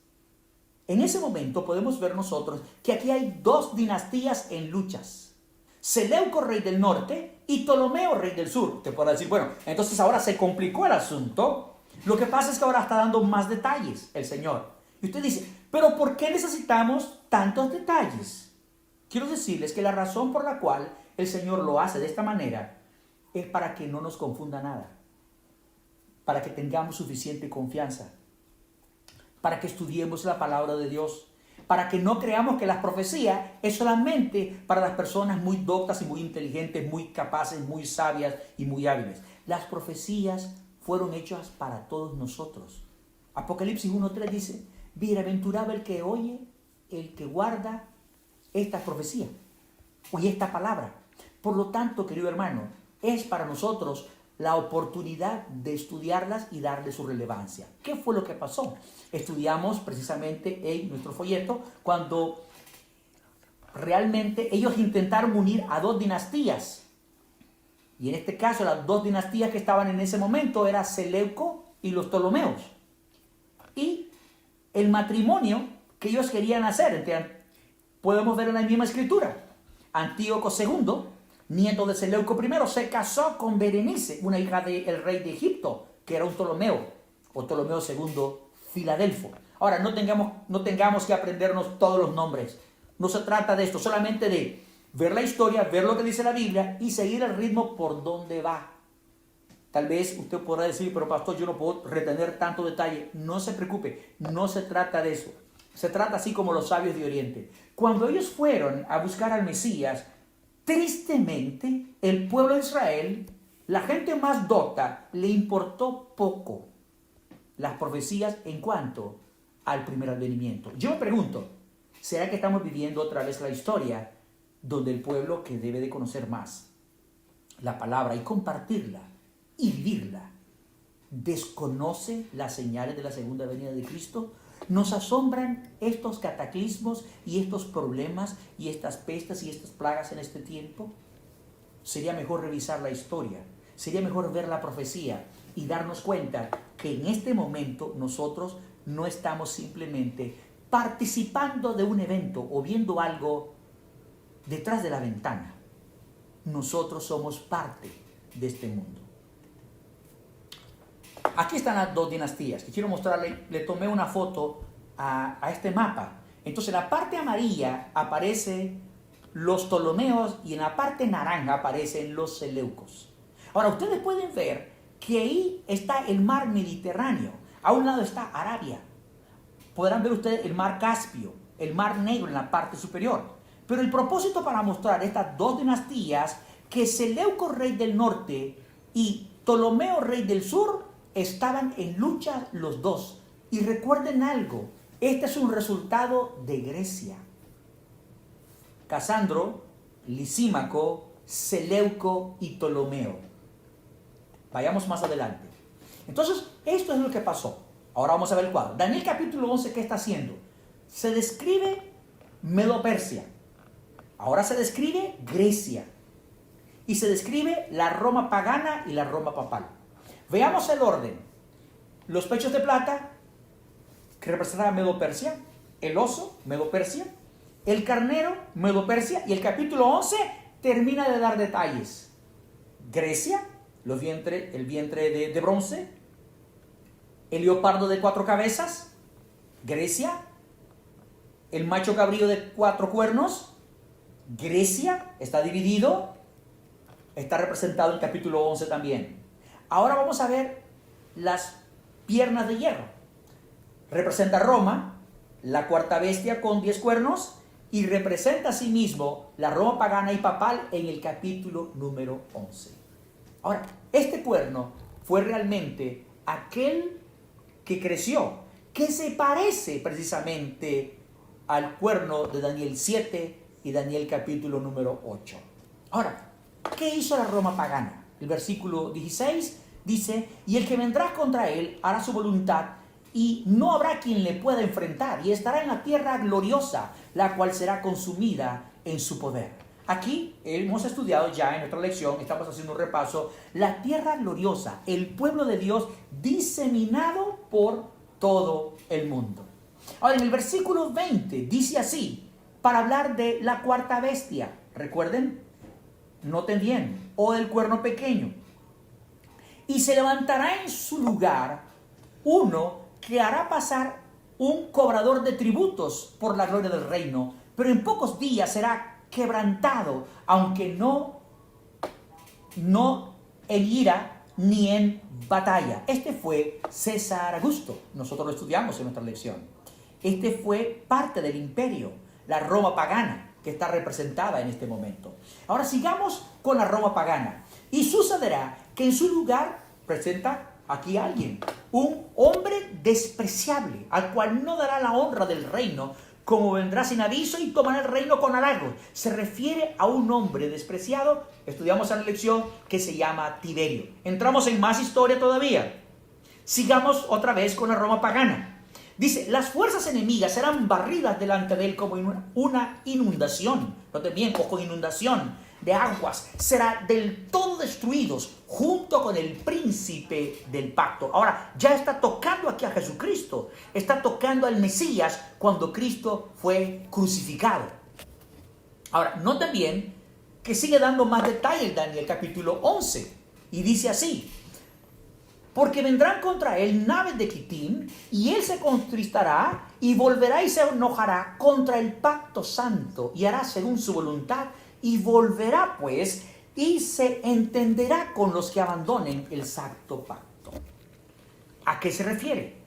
En ese momento podemos ver nosotros que aquí hay dos dinastías en luchas. Seleuco, rey del norte, y Ptolomeo, rey del sur. Te puedo decir, bueno, entonces ahora se complicó el asunto. Lo que pasa es que ahora está dando más detalles el Señor. Y usted dice, pero ¿por qué necesitamos tantos detalles? Quiero decirles que la razón por la cual el Señor lo hace de esta manera es para que no nos confunda nada, para que tengamos suficiente confianza, para que estudiemos la palabra de Dios, para que no creamos que la profecía es solamente para las personas muy doctas y muy inteligentes, muy capaces, muy sabias y muy hábiles. Las profecías fueron hechas para todos nosotros. Apocalipsis 1:3 dice, bienaventurado el que oye, el que guarda esta profecía y esta palabra. Por lo tanto, querido hermano, es para nosotros la oportunidad de estudiarlas y darle su relevancia. ¿Qué fue lo que pasó? Estudiamos precisamente en nuestro folleto cuando realmente ellos intentaron unir a dos dinastías. Y en este caso las dos dinastías que estaban en ese momento eran Seleuco y los Ptolomeos. Y el matrimonio que ellos querían hacer, podemos ver en la misma escritura. Antíoco II, nieto de Seleuco I, se casó con Berenice, una hija del rey de Egipto, que era un Ptolomeo, o Ptolomeo II Filadelfo. Ahora, no tengamos que aprendernos todos los nombres. No se trata de esto, solamente de ver la historia, ver lo que dice la Biblia y seguir el ritmo por donde va. Tal vez usted podrá decir, pero pastor, yo no puedo retener tanto detalle. No se preocupe, no se trata de eso. Se trata así como los sabios de Oriente. Cuando ellos fueron a buscar al Mesías, tristemente, el pueblo de Israel, la gente más docta, le importó poco las profecías en cuanto al primer advenimiento. Yo me pregunto, ¿será que estamos viviendo otra vez la historia donde el pueblo que debe de conocer más la palabra y compartirla y vivirla desconoce las señales de la segunda venida de Cristo? Nos asombran estos cataclismos y estos problemas y estas pestes y estas plagas en este tiempo. Sería mejor revisar la historia, sería mejor ver la profecía y darnos cuenta que en este momento nosotros no estamos simplemente participando de un evento o viendo algo detrás de la ventana. Nosotros somos parte de este mundo. Aquí están las dos dinastías que quiero mostrarle. Le tomé una foto a este mapa. Entonces en la parte amarilla aparecen los Ptolomeos y en la parte naranja aparecen los Seleucos. Ahora ustedes pueden ver que ahí está el mar Mediterráneo. A un lado está Arabia. Podrán ver ustedes el mar Caspio, el mar Negro en la parte superior. Pero el propósito para mostrar estas dos dinastías, que Seleuco, rey del norte, y Ptolomeo, rey del sur, estaban en lucha los dos. Y recuerden algo, este es un resultado de Grecia. Casandro, Lisímaco, Seleuco y Ptolomeo. Vayamos más adelante. Entonces, esto es lo que pasó. Ahora vamos a ver el cuadro. Daniel capítulo 11, ¿qué está haciendo? Se describe Medo-Persia. Ahora se describe Grecia. Y se describe la Roma pagana y la Roma papal. Veamos el orden. Los pechos de plata, que representan Medo-Persia. El oso, Medo-Persia. El carnero, Medo-Persia. Y el capítulo 11 termina de dar detalles. Grecia, el vientre de bronce. El leopardo de 4 cabezas. Grecia. El macho cabrío de 4 cuernos. Grecia está dividido. Está representado en el capítulo 11 también. Ahora vamos a ver las piernas de hierro. Representa Roma, la cuarta bestia con 10 cuernos, y representa asimismo la Roma pagana y papal en el capítulo número 11. Ahora, este cuerno fue realmente aquel que creció, que se parece precisamente al cuerno de Daniel 7 y Daniel capítulo número 8. Ahora, ¿qué hizo la Roma pagana? El versículo 16 dice, y el que vendrá contra él hará su voluntad y no habrá quien le pueda enfrentar, y estará en la tierra gloriosa, la cual será consumida en su poder. Aquí hemos estudiado ya en nuestra lección, estamos haciendo un repaso, la tierra gloriosa, el pueblo de Dios diseminado por todo el mundo. Ahora, en el versículo 20 dice así, para hablar de la cuarta bestia, recuerden, noten bien, o del cuerno pequeño. Y se levantará en su lugar uno que hará pasar un cobrador de tributos por la gloria del reino, pero en pocos días será quebrantado, aunque no en ira ni en batalla. Este fue César Augusto. Nosotros lo estudiamos en nuestra lección. Este fue parte del imperio, la Roma pagana, que está representada en este momento. Ahora sigamos con la Roma pagana. Y sucederá que en su lugar presenta aquí a alguien, un hombre despreciable, al cual no dará la honra del reino, como vendrá sin aviso y tomará el reino con halagos. Se refiere a un hombre despreciado, estudiamos en la lección, que se llama Tiberio. Entramos en más historia todavía. Sigamos otra vez con la Roma pagana. Dice, las fuerzas enemigas serán barridas delante de él como una inundación. Noten bien, o con inundación de aguas, será del todo destruidos junto con el príncipe del pacto. Ahora, ya está tocando aquí a Jesucristo, está tocando al Mesías cuando Cristo fue crucificado. Ahora, noten bien que sigue dando más detalles Daniel capítulo 11, y dice así, porque vendrán contra él naves de Quitim, y él se contristará, y volverá y se enojará contra el pacto santo, y hará según su voluntad, y volverá pues, y se entenderá con los que abandonen el santo pacto. ¿A qué se refiere?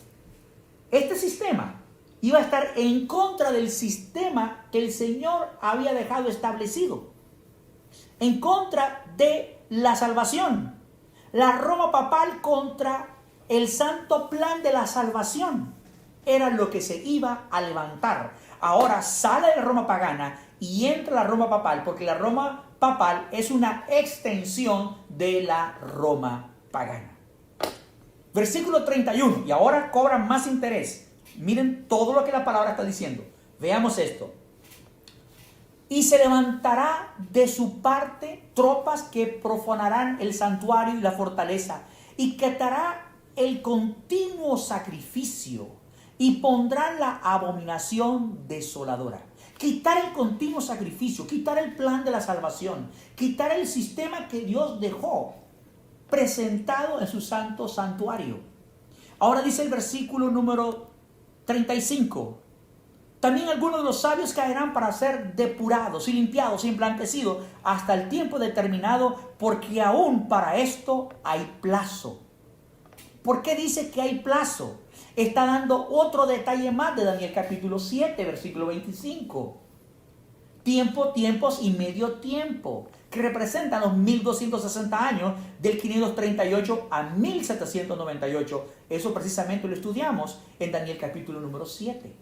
Este sistema iba a estar en contra del sistema que el Señor había dejado establecido, en contra de la salvación. La Roma papal contra el santo plan de la salvación era lo que se iba a levantar. Ahora sale de la Roma pagana y entra la Roma papal, porque la Roma papal es una extensión de la Roma pagana. Versículo 31, y ahora cobra más interés. Miren todo lo que la palabra está diciendo. Veamos esto. Y se levantará de su parte tropas que profanarán el santuario y la fortaleza, y quitará el continuo sacrificio, y pondrán la abominación desoladora. Quitar el continuo sacrificio, quitar el plan de la salvación, quitar el sistema que Dios dejó presentado en su santo santuario. Ahora dice el versículo número 35. También algunos de los sabios caerán para ser depurados y limpiados y emblanquecidos hasta el tiempo determinado, porque aún para esto hay plazo. ¿Por qué dice que hay plazo? Está dando otro detalle más de Daniel capítulo 7, versículo 25. Tiempo, tiempos y medio tiempo, que representan los 1260 años del 538 a 1798. Eso precisamente lo estudiamos en Daniel capítulo número 7.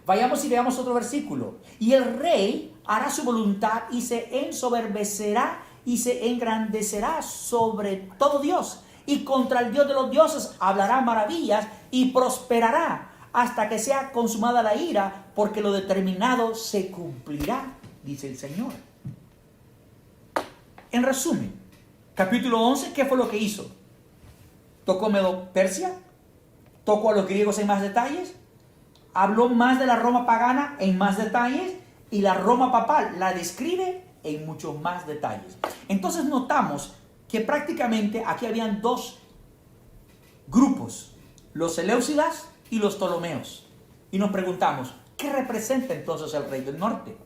Vayamos y veamos otro versículo. Y el rey hará su voluntad y se ensoberbecerá y se engrandecerá sobre todo Dios. Y contra el Dios de los dioses hablará maravillas y prosperará hasta que sea consumada la ira, porque lo determinado se cumplirá, dice el Señor. En resumen, capítulo 11, ¿qué fue lo que hizo? ¿Tocó Medo-Persia? ¿Tocó a los griegos en más detalles? Habló más de la Roma pagana en más detalles, y la Roma papal la describe en muchos más detalles. Entonces notamos que prácticamente aquí habían dos grupos, los Seleucidas y los Ptolomeos. Y nos preguntamos, ¿qué representa entonces el rey del norte?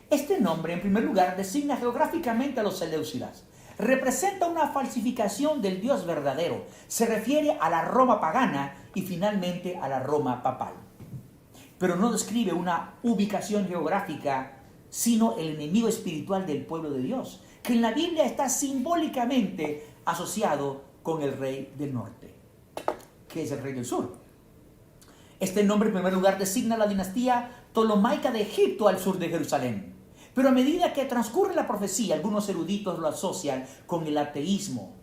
Este nombre, en primer lugar, designa geográficamente a los Seleucidas. Representa una falsificación del Dios verdadero. Se refiere a la Roma pagana y finalmente a la Roma papal. Pero no describe una ubicación geográfica, sino el enemigo espiritual del pueblo de Dios, que en la Biblia está simbólicamente asociado con el rey del norte, que es el rey del sur. Este nombre en primer lugar designa la dinastía ptolomaica de Egipto al sur de Jerusalén. Pero a medida que transcurre la profecía, algunos eruditos lo asocian con el ateísmo,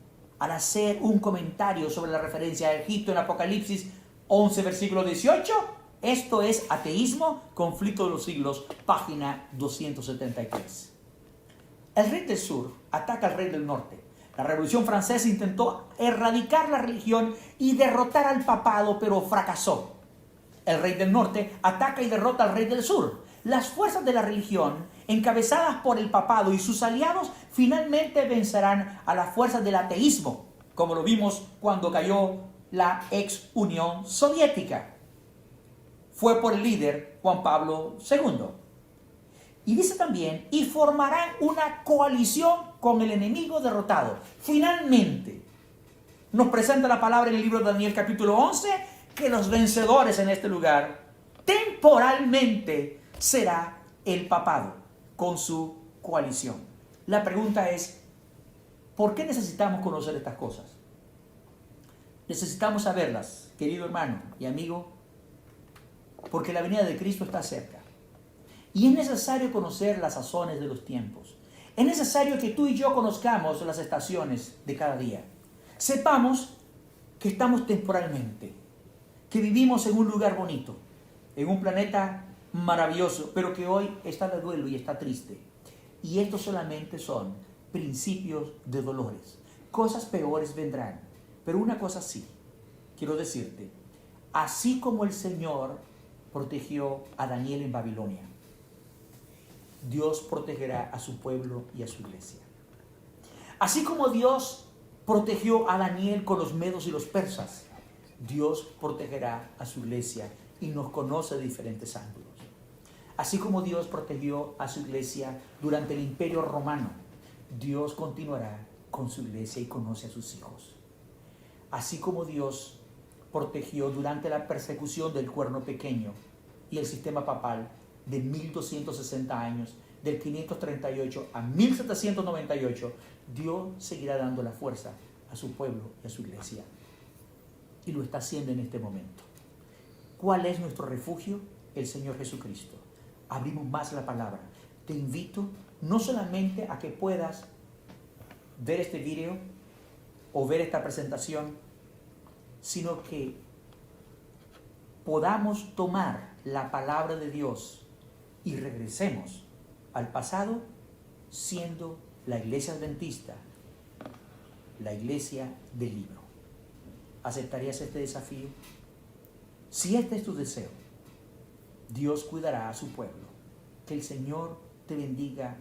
al hacer un comentario sobre la referencia a Egipto en Apocalipsis 11, versículo 18. Esto es Ateísmo, Conflicto de los Siglos, página 273. El rey del sur ataca al rey del norte. La Revolución Francesa intentó erradicar la religión y derrotar al papado, pero fracasó. El rey del norte ataca y derrota al rey del sur. Las fuerzas de la religión, encabezadas por el papado y sus aliados, finalmente vencerán a las fuerzas del ateísmo, como lo vimos cuando cayó la ex Unión Soviética. Fue por el líder Juan Pablo II. Y dice también, y formarán una coalición con el enemigo derrotado. Finalmente, nos presenta la palabra en el libro de Daniel capítulo 11, que los vencedores en este lugar, temporalmente, será el papado con su coalición. La pregunta es, ¿por qué necesitamos conocer estas cosas? Necesitamos saberlas, querido hermano y amigo, porque la venida de Cristo está cerca. Y es necesario conocer las sazones de los tiempos. Es necesario que tú y yo conozcamos las estaciones de cada día. Sepamos que estamos temporalmente, que vivimos en un lugar bonito, en un planeta maravilloso, pero que hoy está de duelo y está triste. Y estos solamente son principios de dolores. Cosas peores vendrán. Pero una cosa sí, quiero decirte, así como el Señor protegió a Daniel en Babilonia, Dios protegerá a su pueblo y a su iglesia. Así como Dios protegió a Daniel con los medos y los persas, Dios protegerá a su iglesia y nos conoce de diferentes ángulos. Así como Dios protegió a su iglesia durante el Imperio Romano, Dios continuará con su iglesia y conoce a sus hijos. Así como Dios protegió durante la persecución del Cuerno Pequeño y el sistema papal de 1260 años, del 538 a 1798, Dios seguirá dando la fuerza a su pueblo y a su iglesia. Y lo está haciendo en este momento. ¿Cuál es nuestro refugio? El Señor Jesucristo. Abrimos más la palabra. Te invito no solamente a que puedas ver este video o ver esta presentación, sino que podamos tomar la palabra de Dios y regresemos al pasado siendo la iglesia adventista, la iglesia del libro. ¿Aceptarías este desafío? Si este es tu deseo, Dios cuidará a su pueblo. Que el Señor te bendiga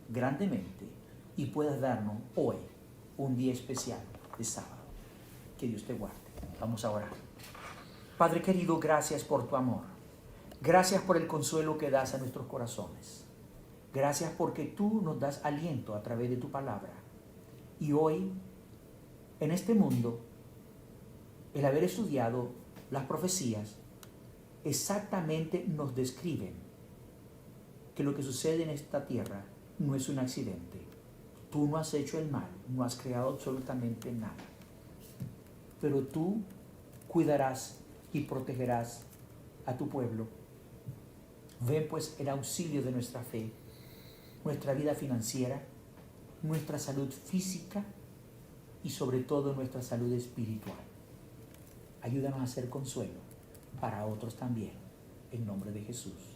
grandemente y puedas darnos hoy un día especial de sábado. Que Dios te guarde. Vamos a orar. Padre querido, gracias por tu amor. Gracias por el consuelo que das a nuestros corazones. Gracias porque tú nos das aliento a través de tu palabra. Y hoy, en este mundo, el haber estudiado las profecías, exactamente nos describen que lo que sucede en esta tierra no es un accidente. Tú no has hecho el mal, no has creado absolutamente nada. Pero tú cuidarás y protegerás a tu pueblo. Ven pues el auxilio de nuestra fe, nuestra vida financiera, nuestra salud física y sobre todo nuestra salud espiritual. Ayúdanos a ser consuelo para otros también, en nombre de Jesús.